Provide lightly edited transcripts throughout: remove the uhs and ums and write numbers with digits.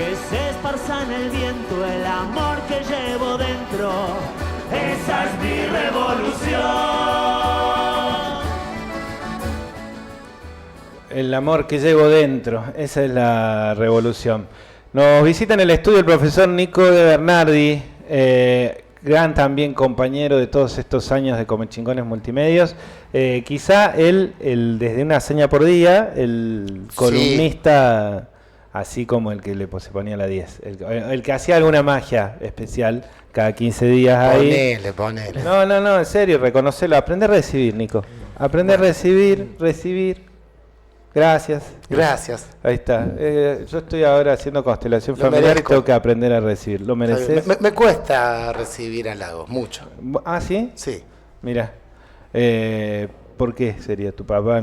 que se esparza en el viento el amor que llevo dentro. Esa es mi revolución. El amor que llevo dentro, esa es la revolución. Nos visita en el estudio el profesor Nico de Bernardi, gran también compañero de todos estos años de Comechingones Multimedios. Quizá él, desde una seña por día, el columnista, así como el que se ponía la 10, el que hacía alguna magia especial cada 15 días ahí. Ponele. No, en serio, reconocelo. Aprende a recibir, Nico. Aprende a recibir. Gracias. Ahí está. Yo estoy ahora haciendo constelación familiar y tengo que aprender a recibir. ¿Lo mereces? Me cuesta recibir halagos, mucho. ¿Ah, sí? Sí. Mira. ¿Por qué sería? ¿Tu papá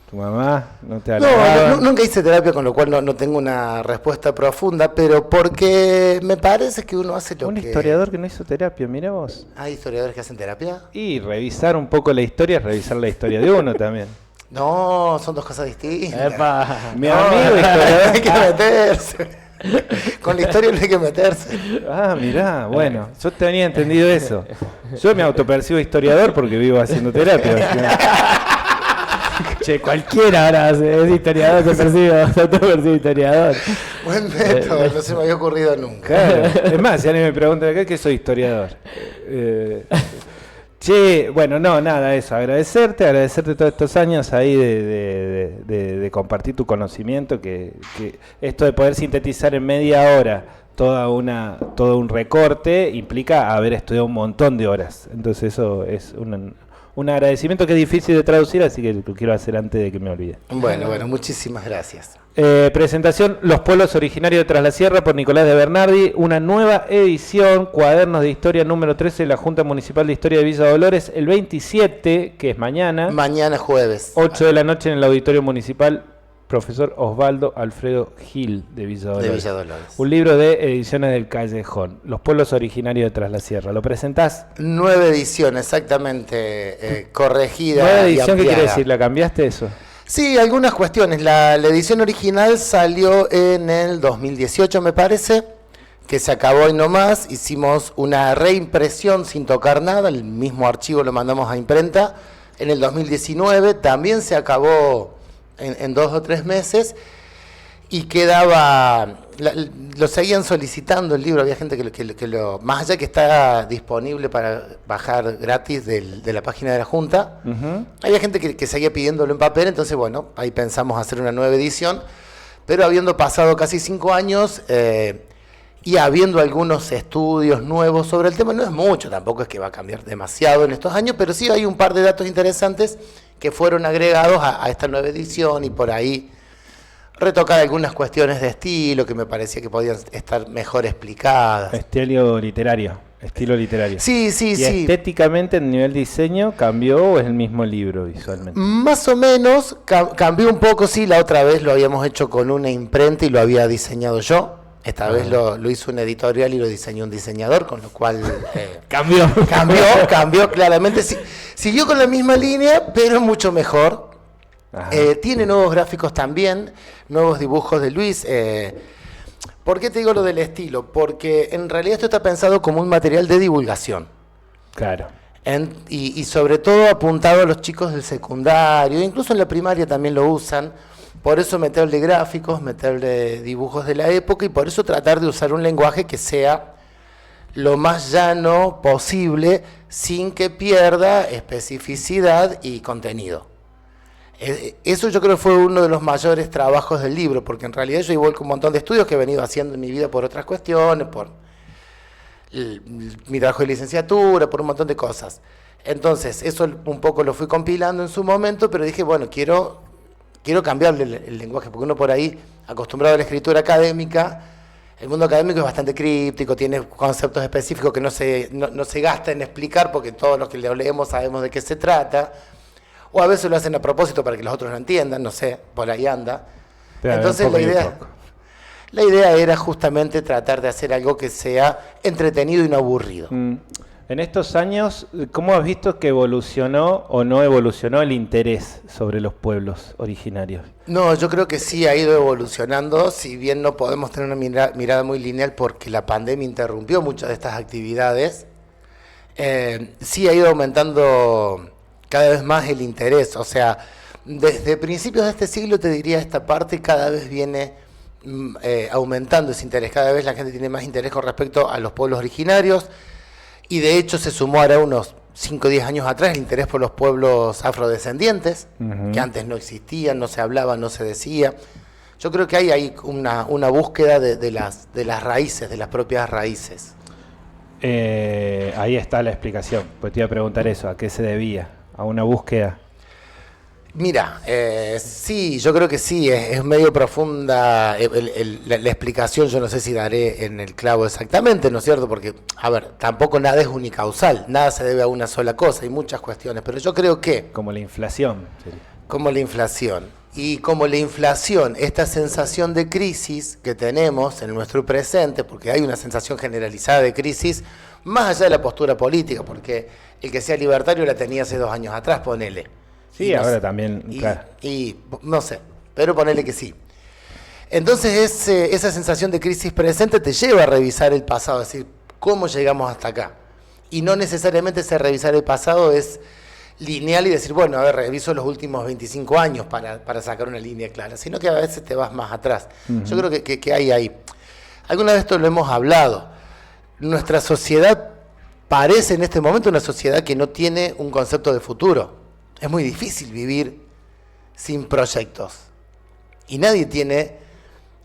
tu mamá no te halagaba? No, nunca hice terapia, con lo cual no tengo una respuesta profunda, pero porque me parece que uno hace lo que... Un historiador que no hizo terapia, mira vos. ¿Hay historiadores que hacen terapia? Y revisar un poco la historia es revisar la historia de uno también. No, son dos cosas distintas. ¡Epa! Mi amigo historiador. Hay que meterse. Con la historia no hay que meterse. Ah, mirá, bueno, yo tenía entendido eso. Yo me autopercibo historiador porque vivo haciendo terapia. Che, cualquiera ahora es historiador, se autopercibe historiador. Buen método, no se me había ocurrido nunca. Claro. Es más, si alguien me pregunta acá que soy historiador. Che, bueno, no, nada, eso, agradecerte todos estos años ahí de compartir tu conocimiento, que esto de poder sintetizar en media hora todo un recorte implica haber estudiado un montón de horas. Entonces eso es un agradecimiento que es difícil de traducir, así que lo quiero hacer antes de que me olvide. Bueno, muchísimas gracias. Presentación Los Pueblos Originarios de Tras la Sierra por Nicolás de Bernardi, una nueva edición, Cuadernos de Historia número 13 de la Junta Municipal de Historia de Villa Dolores, el 27, que es mañana. Mañana jueves. 8 de la noche en el Auditorio Municipal, profesor Osvaldo Alfredo Gil de Villa Dolores. Un libro de Ediciones del Callejón, Los Pueblos Originarios de Tras la Sierra. ¿Lo presentás? 9 edición, exactamente, corregida. 9 edición, ¿qué quiere decir? ¿La cambiaste eso? Sí, algunas cuestiones. La edición original salió en el 2018, me parece, que se acabó y no más. Hicimos una reimpresión sin tocar nada, el mismo archivo lo mandamos a imprenta. En el 2019 también se acabó en 2 o 3 meses y quedaba... lo seguían solicitando el libro, había gente que lo... Más allá que está disponible para bajar gratis de la página de la Junta, había gente que seguía pidiéndolo en papel, entonces bueno, ahí pensamos hacer una nueva edición, pero habiendo pasado casi 5 años y habiendo algunos estudios nuevos sobre el tema, no es mucho, tampoco es que va a cambiar demasiado en estos años, pero sí hay un par de datos interesantes que fueron agregados a esta nueva edición y por ahí retocar algunas cuestiones de estilo que me parecía que podían estar mejor explicadas. Estilo literario. Sí. Estéticamente, en nivel diseño, ¿cambió o es el mismo libro visualmente? Más o menos, cambió un poco, sí. La otra vez lo habíamos hecho con una imprenta y lo había diseñado yo. Esta vez lo hizo una editorial y lo diseñó un diseñador, con lo cual... Cambió claramente. Sí, siguió con la misma línea, pero mucho mejor. Tiene nuevos gráficos también, nuevos dibujos de Luis. ¿Por qué te digo lo del estilo? Porque en realidad esto está pensado como un material de divulgación. Claro. Y sobre todo apuntado a los chicos del secundario, incluso en la primaria también lo usan. Por eso meterle gráficos, meterle dibujos de la época y por eso tratar de usar un lenguaje que sea lo más llano posible sin que pierda especificidad y contenido. Eso yo creo que fue uno de los mayores trabajos del libro, porque en realidad yo igual con un montón de estudios que he venido haciendo en mi vida por otras cuestiones, por mi trabajo de licenciatura, por un montón de cosas. Entonces, eso un poco lo fui compilando en su momento, pero dije, bueno, quiero cambiarle el lenguaje, porque uno por ahí, acostumbrado a la escritura académica, el mundo académico es bastante críptico, tiene conceptos específicos que no se gasta en explicar, porque todos los que lo leemos sabemos de qué se trata. O a veces lo hacen a propósito para que los otros no entiendan, no sé, por ahí anda. Pero entonces la idea era justamente tratar de hacer algo que sea entretenido y no aburrido. En estos años, ¿cómo has visto que evolucionó o no evolucionó el interés sobre los pueblos originarios? No, yo creo que sí ha ido evolucionando, si bien no podemos tener una mirada muy lineal porque la pandemia interrumpió muchas de estas actividades, sí ha ido aumentando cada vez más el interés. O sea, desde principios de este siglo, te diría, esta parte cada vez viene aumentando ese interés. Cada vez la gente tiene más interés con respecto a los pueblos originarios. Y de hecho se sumó ahora unos 5 o 10 años atrás el interés por los pueblos afrodescendientes, que antes no existían, no se hablaba, no se decía. Yo creo que hay ahí una búsqueda de las raíces, de las propias raíces. Ahí está la explicación, pues te iba a preguntar eso, ¿a qué se debía? ¿A una búsqueda? Mira, sí, yo creo que sí, es medio profunda la explicación. Yo no sé si daré en el clavo exactamente, ¿no es cierto? Porque, a ver, tampoco nada es unicausal, nada se debe a una sola cosa, hay muchas cuestiones, pero yo creo que... Como la inflación. Sería. Como la inflación. Y como la inflación, esta sensación de crisis que tenemos en nuestro presente, porque hay una sensación generalizada de crisis, más allá de la postura política, porque el que sea libertario la tenía hace 2 años atrás, ponele. Sí, ahora también, claro. Y no sé, pero ponele que sí. Entonces esa sensación de crisis presente te lleva a revisar el pasado, es decir, ¿cómo llegamos hasta acá? Y no necesariamente ese revisar el pasado es lineal y decir, bueno, a ver, reviso los últimos 25 años para sacar una línea clara, sino que a veces te vas más atrás. Yo creo que hay ahí. Alguna vez esto lo hemos hablado. Nuestra sociedad parece en este momento una sociedad que no tiene un concepto de futuro. Es muy difícil vivir sin proyectos. Y nadie tiene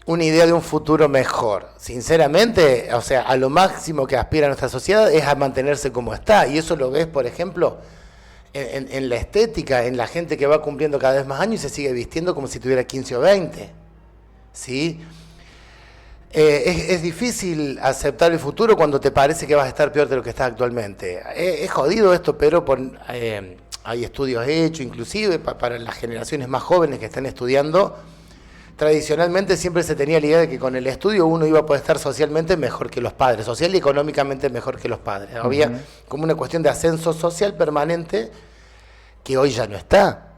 una idea de un futuro mejor. Sinceramente, o sea, a lo máximo que aspira nuestra sociedad es a mantenerse como está. Y eso lo ves, por ejemplo, en la estética, en la gente que va cumpliendo cada vez más años y se sigue vistiendo como si tuviera 15 o 20. ¿Sí? Es difícil aceptar el futuro cuando te parece que vas a estar peor de lo que estás actualmente. Es jodido esto, pero hay estudios hechos, inclusive para las generaciones más jóvenes que están estudiando. Tradicionalmente siempre se tenía la idea de que con el estudio uno iba a poder estar socialmente mejor que los padres, social y económicamente mejor que los padres. Había como una cuestión de ascenso social permanente que hoy ya no está.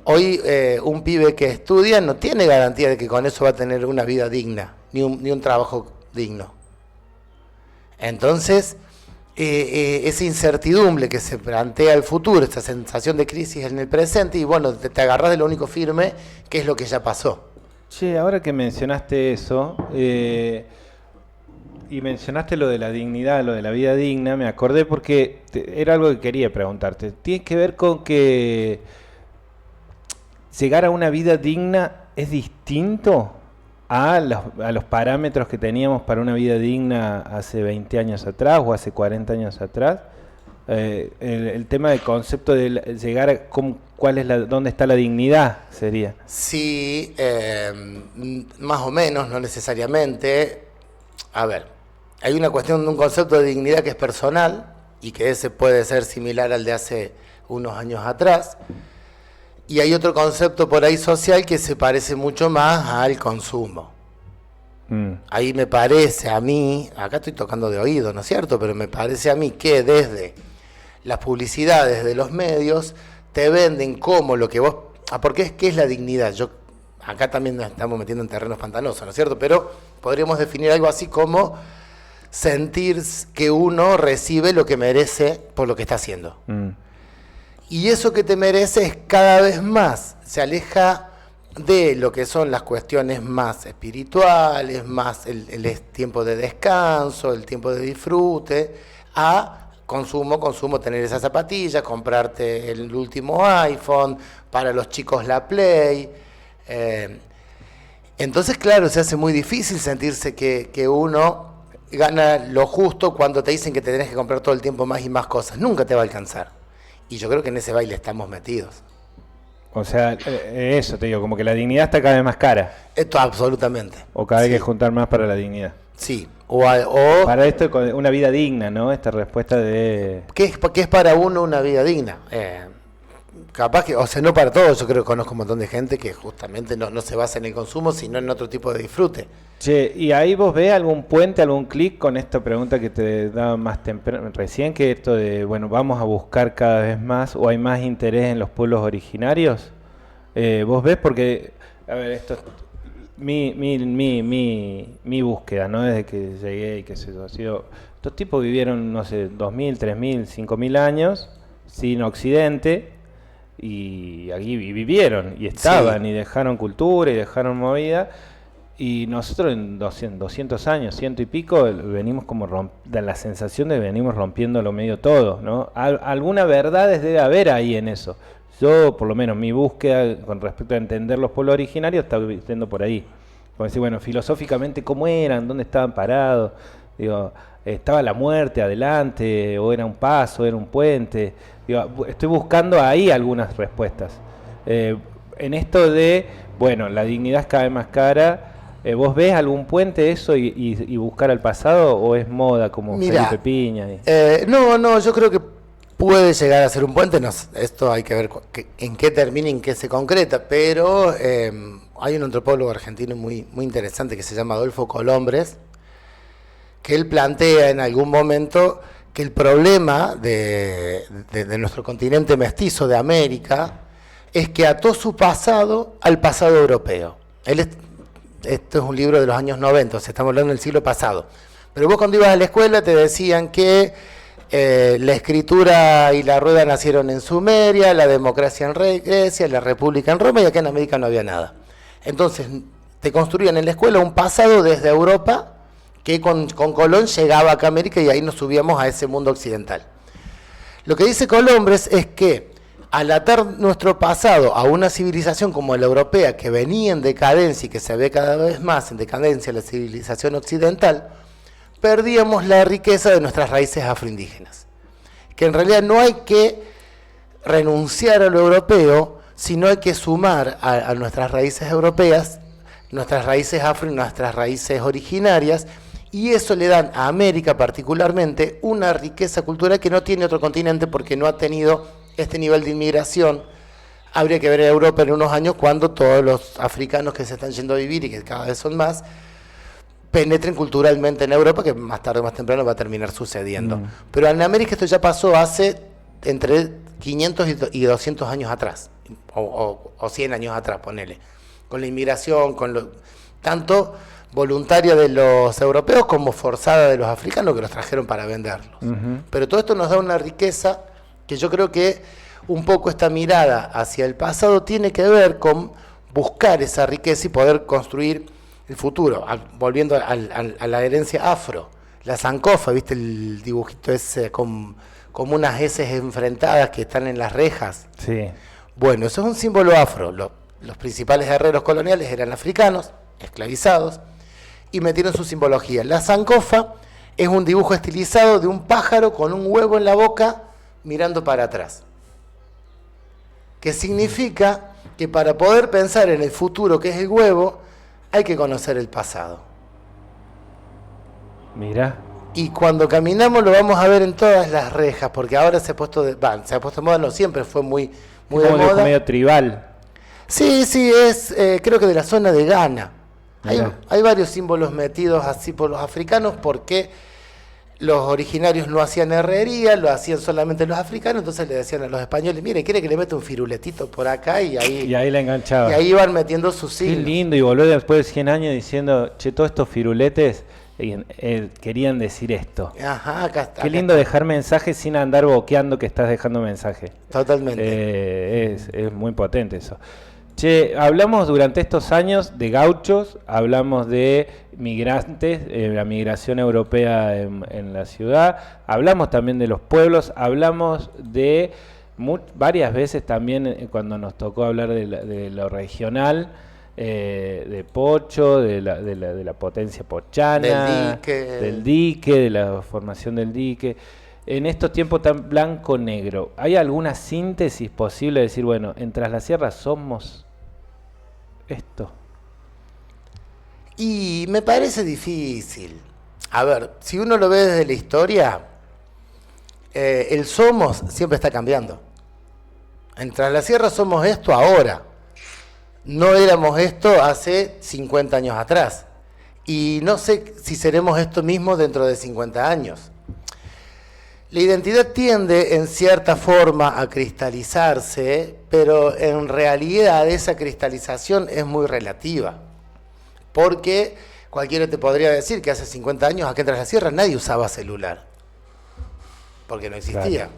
Hoy un pibe que estudia no tiene garantía de que con eso va a tener una vida digna, ni un trabajo digno. Entonces, esa incertidumbre que se plantea el futuro, esta sensación de crisis en el presente, y bueno, te agarrás de lo único firme, que es lo que ya pasó. Che, ahora que mencionaste eso, y mencionaste lo de la dignidad, lo de la vida digna, me acordé porque era algo que quería preguntarte. Tiene que ver con que llegar a una vida digna es distinto a los parámetros que teníamos para una vida digna hace 20 años atrás o hace 40 años atrás. El tema del concepto de llegar a dónde está la dignidad sería. Sí, más o menos, no necesariamente. A ver, hay una cuestión de un concepto de dignidad que es personal y que ese puede ser similar al de hace unos años atrás. Y hay otro concepto por ahí social que se parece mucho más al consumo. Ahí me parece a mí, acá estoy tocando de oído, ¿no es cierto? Pero me parece a mí que desde las publicidades de los medios te venden como lo que vos... porque ¿qué es la dignidad? Acá también nos estamos metiendo en terrenos pantanosos, ¿no es cierto? Pero podríamos definir algo así como sentir que uno recibe lo que merece por lo que está haciendo. Y eso que te mereces cada vez más se aleja de lo que son las cuestiones más espirituales, más el tiempo de descanso, el tiempo de disfrute, a consumo, tener esas zapatillas, comprarte el último iPhone, para los chicos la Play. Entonces, claro, se hace muy difícil sentirse que uno gana lo justo cuando te dicen que te tenés que comprar todo el tiempo más y más cosas. Nunca te va a alcanzar. Y yo creo que en ese baile estamos metidos. O sea, eso te digo, como que la dignidad está cada vez más cara. Esto absolutamente. O cada vez hay que juntar más para la dignidad. Sí. Para esto, una vida digna, ¿no? Esta respuesta de... ¿Qué es para uno una vida digna? capaz que, o sea, no para todos, yo creo que conozco un montón de gente que justamente no se basa en el consumo, sino en otro tipo de disfrute. Che, ¿y ahí vos ves algún puente, algún clic con esta pregunta que te daba más temprano, recién, que esto de, bueno, vamos a buscar cada vez más o hay más interés en los pueblos originarios? ¿Vos ves? Porque, a ver, esto es mi búsqueda, ¿no? Desde que llegué y qué sé yo, ha sido, estos tipos vivieron, no sé, 2.000, 3.000, 5.000 años sin Occidente y aquí vivieron y estaban y dejaron cultura y dejaron movida. Y nosotros en 200 años, ciento y pico, venimos como da la sensación de que venimos rompiendo lo medio todo, ¿no? Alguna verdad debe haber ahí en eso. Yo, por lo menos, mi búsqueda con respecto a entender los pueblos originarios está yendo por ahí. Como decir, bueno, filosóficamente, ¿cómo eran? ¿Dónde estaban parados? Digo, ¿estaba la muerte adelante? ¿O era un paso? ¿Era un puente? Digo, estoy buscando ahí algunas respuestas. En esto de, bueno, la dignidad es cada vez más cara. ¿Vos ves algún puente eso y buscar al pasado o es moda como Mirá, Felipe Piña? No, yo creo que puede llegar a ser un puente, esto hay que ver en qué termina y en qué se concreta, pero hay un antropólogo argentino muy interesante que se llama Adolfo Colombres, que él plantea en algún momento que el problema de nuestro continente mestizo de América es que ató su pasado al pasado europeo. Esto es un libro de los años 90, o sea, estamos hablando del siglo pasado. Pero vos cuando ibas a la escuela te decían que la escritura y la rueda nacieron en Sumeria, la democracia en Grecia, la república en Roma, y acá en América no había nada. Entonces te construían en la escuela un pasado desde Europa que con Colón llegaba acá a América y ahí nos subíamos a ese mundo occidental. Lo que dice Colombres es que al atar nuestro pasado a una civilización como la europea, que venía en decadencia y que se ve cada vez más en decadencia la civilización occidental, perdíamos la riqueza de nuestras raíces afroindígenas. Que en realidad no hay que renunciar a lo europeo, sino hay que sumar a nuestras raíces europeas, nuestras raíces afro y nuestras raíces originarias, y eso le dan a América particularmente una riqueza cultural que no tiene otro continente porque no ha tenido este nivel de inmigración. Habría que ver a Europa en unos años cuando todos los africanos que se están yendo a vivir y que cada vez son más, penetren culturalmente en Europa, que más tarde o más temprano va a terminar sucediendo. Pero en América esto ya pasó hace entre 500 y 200 años atrás, o 100 años atrás, ponele, con la inmigración, tanto voluntaria de los europeos como forzada de los africanos que los trajeron para venderlos. Pero todo esto nos da una riqueza que yo creo que un poco esta mirada hacia el pasado tiene que ver con buscar esa riqueza y poder construir el futuro, volviendo a la herencia afro. La sankofa, ¿viste el dibujito ese como unas heces enfrentadas que están en las rejas? Sí. Bueno, eso es un símbolo afro. Los principales guerreros coloniales eran africanos, esclavizados, y metieron su simbología. La sankofa es un dibujo estilizado de un pájaro con un huevo en la boca mirando para atrás. Que significa que para poder pensar en el futuro, que es el huevo, hay que conocer el pasado. Mira. Y cuando caminamos lo vamos a ver en todas las rejas, porque ahora se ha puesto de moda, no siempre fue muy de moda. Medio tribal. Sí, es creo que de la zona de Ghana. Hay varios símbolos metidos así por los africanos porque los originarios no hacían herrería, lo hacían solamente los africanos, entonces le decían a los españoles, mire, ¿quiere que le meta un firuletito por acá? Y ahí la enganchaba. Y ahí iban metiendo sus signos. Qué lindo, y volvió después de 100 años diciendo, che, todos estos firuletes querían decir esto. Ajá, acá está. Qué lindo dejar mensajes sin andar boqueando que estás dejando mensaje. Totalmente. Es muy potente eso. Che, hablamos durante estos años de gauchos, hablamos de migrantes, la migración europea en la ciudad, hablamos también de los pueblos, hablamos de varias veces también cuando nos tocó hablar de lo regional, de Pocho, de la potencia pochana, del dique, de la formación del dique. En estos tiempos tan blanco-negro, ¿hay alguna síntesis posible de decir, bueno, en Tras la Sierra somos esto? Y me parece difícil. A ver, si uno lo ve desde la historia, el somos siempre está cambiando. En Tras la Sierra somos esto ahora. No éramos esto hace 50 años atrás. Y no sé si seremos esto mismo dentro de 50 años. La identidad tiende en cierta forma a cristalizarse, pero en realidad esa cristalización es muy relativa. Porque cualquiera te podría decir que hace 50 años acá en Tras la Sierra nadie usaba celular. Porque no existía. Claro.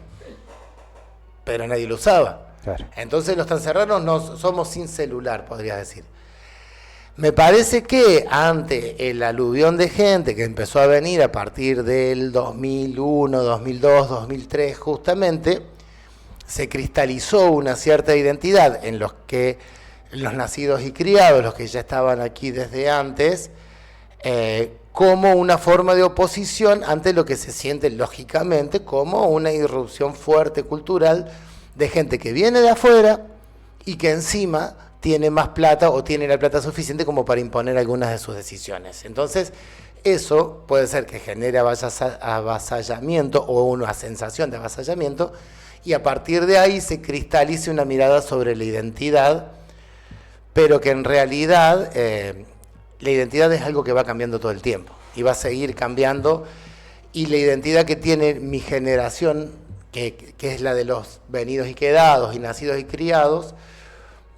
Pero nadie lo usaba. Claro. Entonces los transerranos no somos sin celular, podrías decir. Me parece que ante el aluvión de gente que empezó a venir a partir del 2001, 2002, 2003 justamente, se cristalizó una cierta identidad en los que los nacidos y criados, los que ya estaban aquí desde antes, como una forma de oposición ante lo que se siente lógicamente como una irrupción fuerte cultural de gente que viene de afuera y que encima tiene más plata o tiene la plata suficiente como para imponer algunas de sus decisiones. Entonces, eso puede ser que genere avasallamiento o una sensación de avasallamiento y a partir de ahí se cristalice una mirada sobre la identidad, pero que en realidad la identidad es algo que va cambiando todo el tiempo y va a seguir cambiando, y la identidad que tiene mi generación, que es la de los venidos y quedados y nacidos y criados,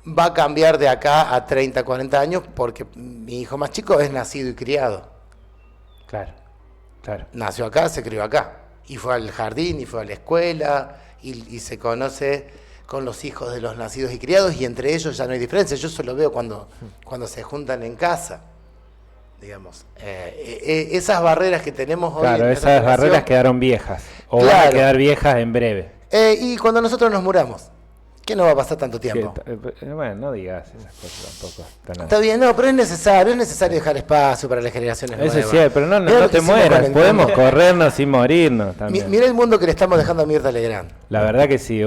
va a cambiar de acá a 30, 40 años, porque mi hijo más chico es nacido y criado. Claro, claro. Nació acá, se crió acá, y fue al jardín, y fue a la escuela, y se conoce con los hijos de los nacidos y criados, y entre ellos ya no hay diferencia. Yo solo veo cuando se juntan en casa, digamos. Esas barreras que tenemos hoy... Claro, esas barreras quedaron viejas, o claro, van a quedar viejas en breve. Y cuando nosotros nos muramos, que no va a pasar tanto tiempo. Bueno, no digas esas cosas tampoco. Está bien, no, pero es necesario dejar espacio para las generaciones nuevas. Eso sí, pero no te mueras, podemos corrernos y morirnos también. Mira el mundo que le estamos dejando a Mirta Legrand. La verdad que sí,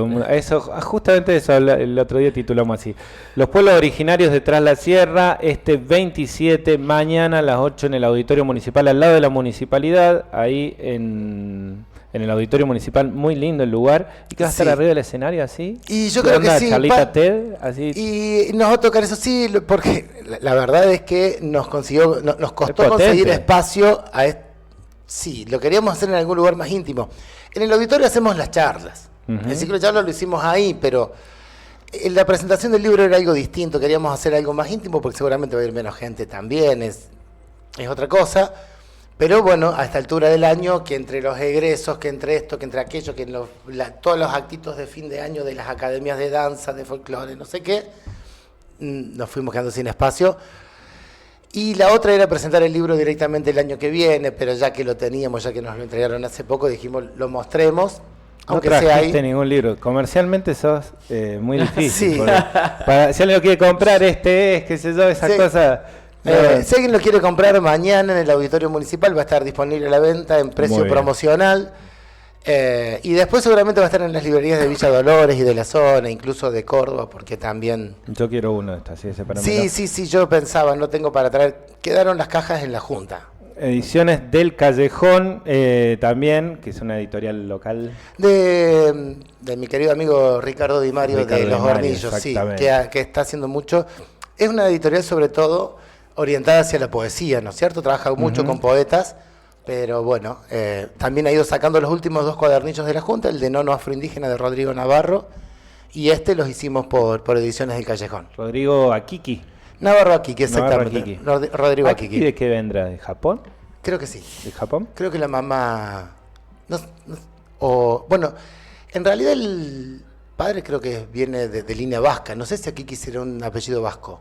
justamente eso el otro día titulamos así. Los pueblos originarios de Tras la Sierra, este 27, mañana a las 8 en el Auditorio Municipal, al lado de la Municipalidad, ahí en el Auditorio Municipal, muy lindo el lugar, y que va a estar arriba del escenario así. Y yo creo que sí. Charlita TED, así. Y nos va a tocar eso sí, porque la verdad es que nos costó conseguir espacio a sí, lo queríamos hacer en algún lugar más íntimo. En el auditorio hacemos las charlas. El ciclo de charlas lo hicimos ahí, pero en la presentación del libro era algo distinto. Queríamos hacer algo más íntimo porque seguramente va a ir menos gente también, es otra cosa. Pero bueno, a esta altura del año, que entre los egresos, que entre esto, que entre aquello, que todos los actitos de fin de año de las academias de danza, de folclore, no sé qué, nos fuimos quedando sin espacio. Y la otra era presentar el libro directamente el año que viene, pero ya que lo teníamos, ya que nos lo entregaron hace poco, dijimos, lo mostremos. Aunque no sea ahí. Ningún libro. Comercialmente sos muy difícil. Sí. Si alguien lo quiere comprar, qué sé yo, esa cosa... Si alguien lo quiere comprar mañana en el Auditorio Municipal, va a estar disponible a la venta en precio promocional. Y después seguramente va a estar en las librerías de Villa Dolores y de la zona, incluso de Córdoba, porque también... Yo quiero uno de estos, ese para mí. Sí, yo pensaba, no tengo para traer. Quedaron las cajas en la Junta. Ediciones del Callejón, también, que es una editorial local. De mi querido amigo Ricardo Di Mario de Los Hornillos, sí, que está haciendo mucho. Es una editorial sobre todo orientada hacia la poesía, ¿no es cierto? Trabaja mucho con poetas, pero bueno, también ha ido sacando los últimos 2 cuadernillos de la Junta, el de Nono Afroindígena de Rodrigo Navarro, y los hicimos por Ediciones del Callejón. Rodrigo Akiki. Navarro Akiki, exactamente. Rodrigo Akiki. ¿Y de qué vendrá? ¿De Japón? Creo que sí. ¿De Japón? Creo que la mamá... bueno, en realidad el padre creo que viene de línea vasca. No sé si Akiki será un apellido vasco.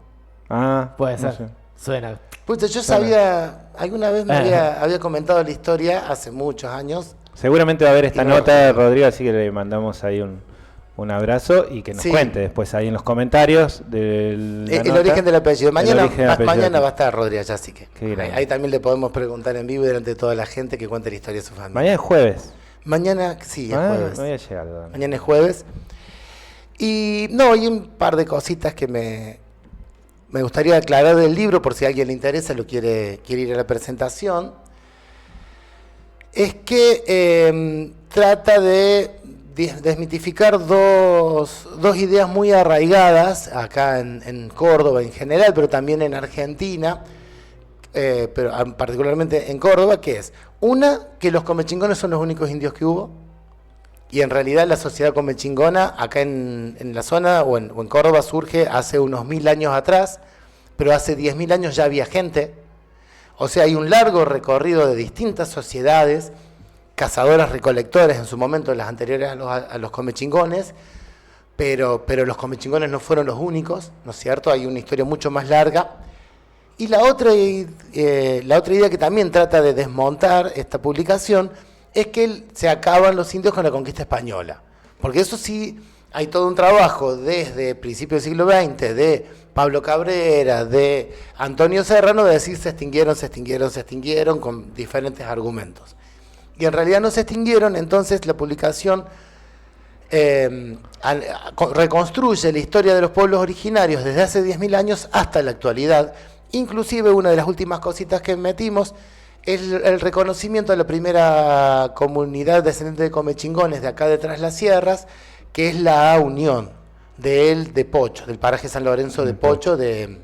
Puede ser. No sé. Suena. Pucha, yo sabía, alguna vez me había comentado la historia hace muchos años. Seguramente va a haber esta nota de Rodrigo, así que le mandamos ahí un abrazo y que nos cuente después ahí en los comentarios el origen del apellido. Mañana va a estar Rodrigo allá, así que ahí también le podemos preguntar en vivo y delante de toda la gente que cuente la historia de su familia. Mañana es jueves. Mañana, sí, es jueves. No voy a llegar. Mañana es jueves. Y hay un par de cositas que me gustaría aclarar del libro, por si a alguien le interesa, quiere ir a la presentación. Es que trata de desmitificar dos ideas muy arraigadas acá en Córdoba en general, pero también en Argentina, pero particularmente en Córdoba, que es una, que los comechingones son los únicos indios que hubo, y en realidad la sociedad comechingona acá en la zona o en Córdoba surge hace unos 1000 años atrás, pero hace 10.000 años ya había gente. O sea, hay un largo recorrido de distintas sociedades, cazadoras recolectores en su momento, las anteriores a los comechingones, pero los comechingones no fueron los únicos, ¿no es cierto? Hay una historia mucho más larga. Y la otra idea que también trata de desmontar esta publicación es que se acaban los indios con la conquista española. Porque eso sí, hay todo un trabajo desde principios del siglo XX de Pablo Cabrera, de Antonio Serrano, de decir se extinguieron con diferentes argumentos. Y en realidad no se extinguieron, entonces la publicación reconstruye la historia de los pueblos originarios desde hace 10.000 años hasta la actualidad. Inclusive una de las últimas cositas que metimos es el reconocimiento de la primera comunidad descendiente de comechingones de acá detrás de las sierras, que es la Unión de Pocho, del paraje San Lorenzo de Pocho, de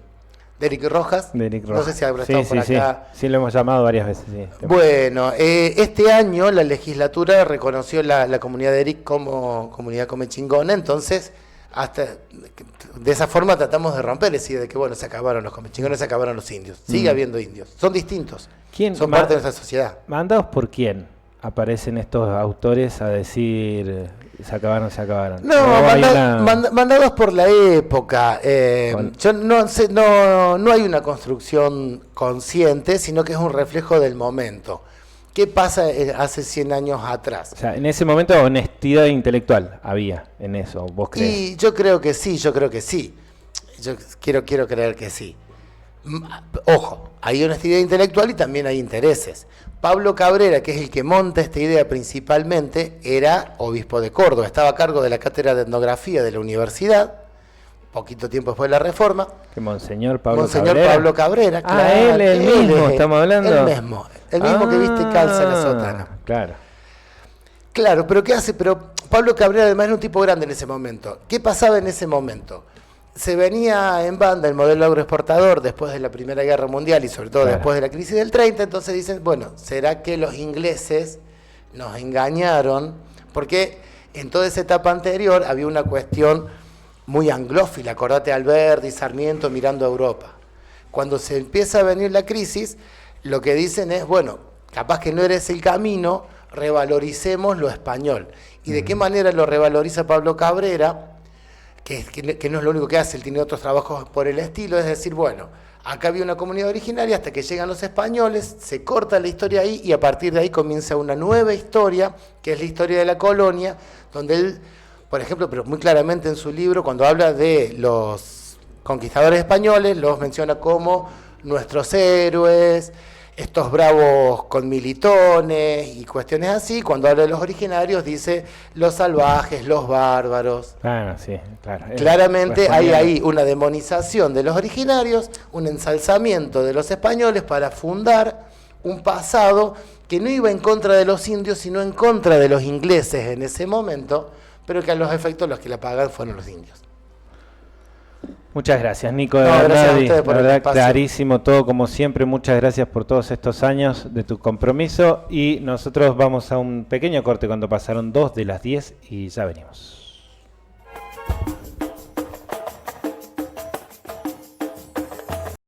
Eric Rojas. No sé si habrá estado por acá. Sí, lo hemos llamado varias veces. Sí. Bueno, este año la legislatura reconoció la comunidad de Eric como comunidad comechingona, entonces hasta de esa forma tratamos de romper esa idea de que bueno, se acabaron los comechingones, se acabaron los indios. Sigue habiendo indios, son distintos, son parte de nuestra sociedad. ¿Mandados por quién aparecen estos autores a decir se acabaron? No, mandados por la época. Yo no sé, no hay una construcción consciente, sino que es un reflejo del momento. ¿Qué pasa hace 100 años atrás? O sea, en ese momento honestidad intelectual había en eso, ¿vos crees? Y yo creo que sí. Yo quiero creer que sí. Ojo, hay honestidad intelectual y también hay intereses. Pablo Cabrera, que es el que monta esta idea principalmente, era obispo de Córdoba, estaba a cargo de la cátedra de etnografía de la universidad, poquito tiempo después de la Reforma. ¿Que Monseñor Pablo Cabrera? Claro, él mismo, estamos hablando. El mismo que viste calza la sotana. Claro, pero ¿qué hace? Pero Pablo Cabrera además era un tipo grande en ese momento. ¿Qué pasaba en ese momento? Se venía en banda el modelo agroexportador después de la Primera Guerra Mundial y sobre todo después de la crisis del 30, entonces dicen, bueno, ¿será que los ingleses nos engañaron? Porque en toda esa etapa anterior había una cuestión muy anglófila, acordate Alberti, Sarmiento mirando a Europa. Cuando se empieza a venir la crisis, lo que dicen es, bueno, capaz que no eres el camino, revaloricemos lo español. ¿Y de qué manera lo revaloriza Pablo Cabrera? Que no es lo único que hace, él tiene otros trabajos por el estilo, es decir, bueno, acá había una comunidad originaria hasta que llegan los españoles, se corta la historia ahí y a partir de ahí comienza una nueva historia, que es la historia de la colonia, donde él, por ejemplo, pero muy claramente en su libro, cuando habla de los conquistadores españoles, los menciona como nuestros héroes, estos bravos con militones y cuestiones así. Cuando habla de los originarios dice los salvajes, los bárbaros. Sí, claro. Claramente hay ahí una demonización de los originarios, un ensalzamiento de los españoles para fundar un pasado que no iba en contra de los indios, sino en contra de los ingleses en ese momento, pero que a los efectos los que la pagan fueron los indios. Muchas gracias, Nico de Bernardi. La verdad, clarísimo todo, como siempre. Muchas gracias por todos estos años de tu compromiso. Y nosotros vamos a un pequeño corte cuando pasaron 2 de las 10 y ya venimos.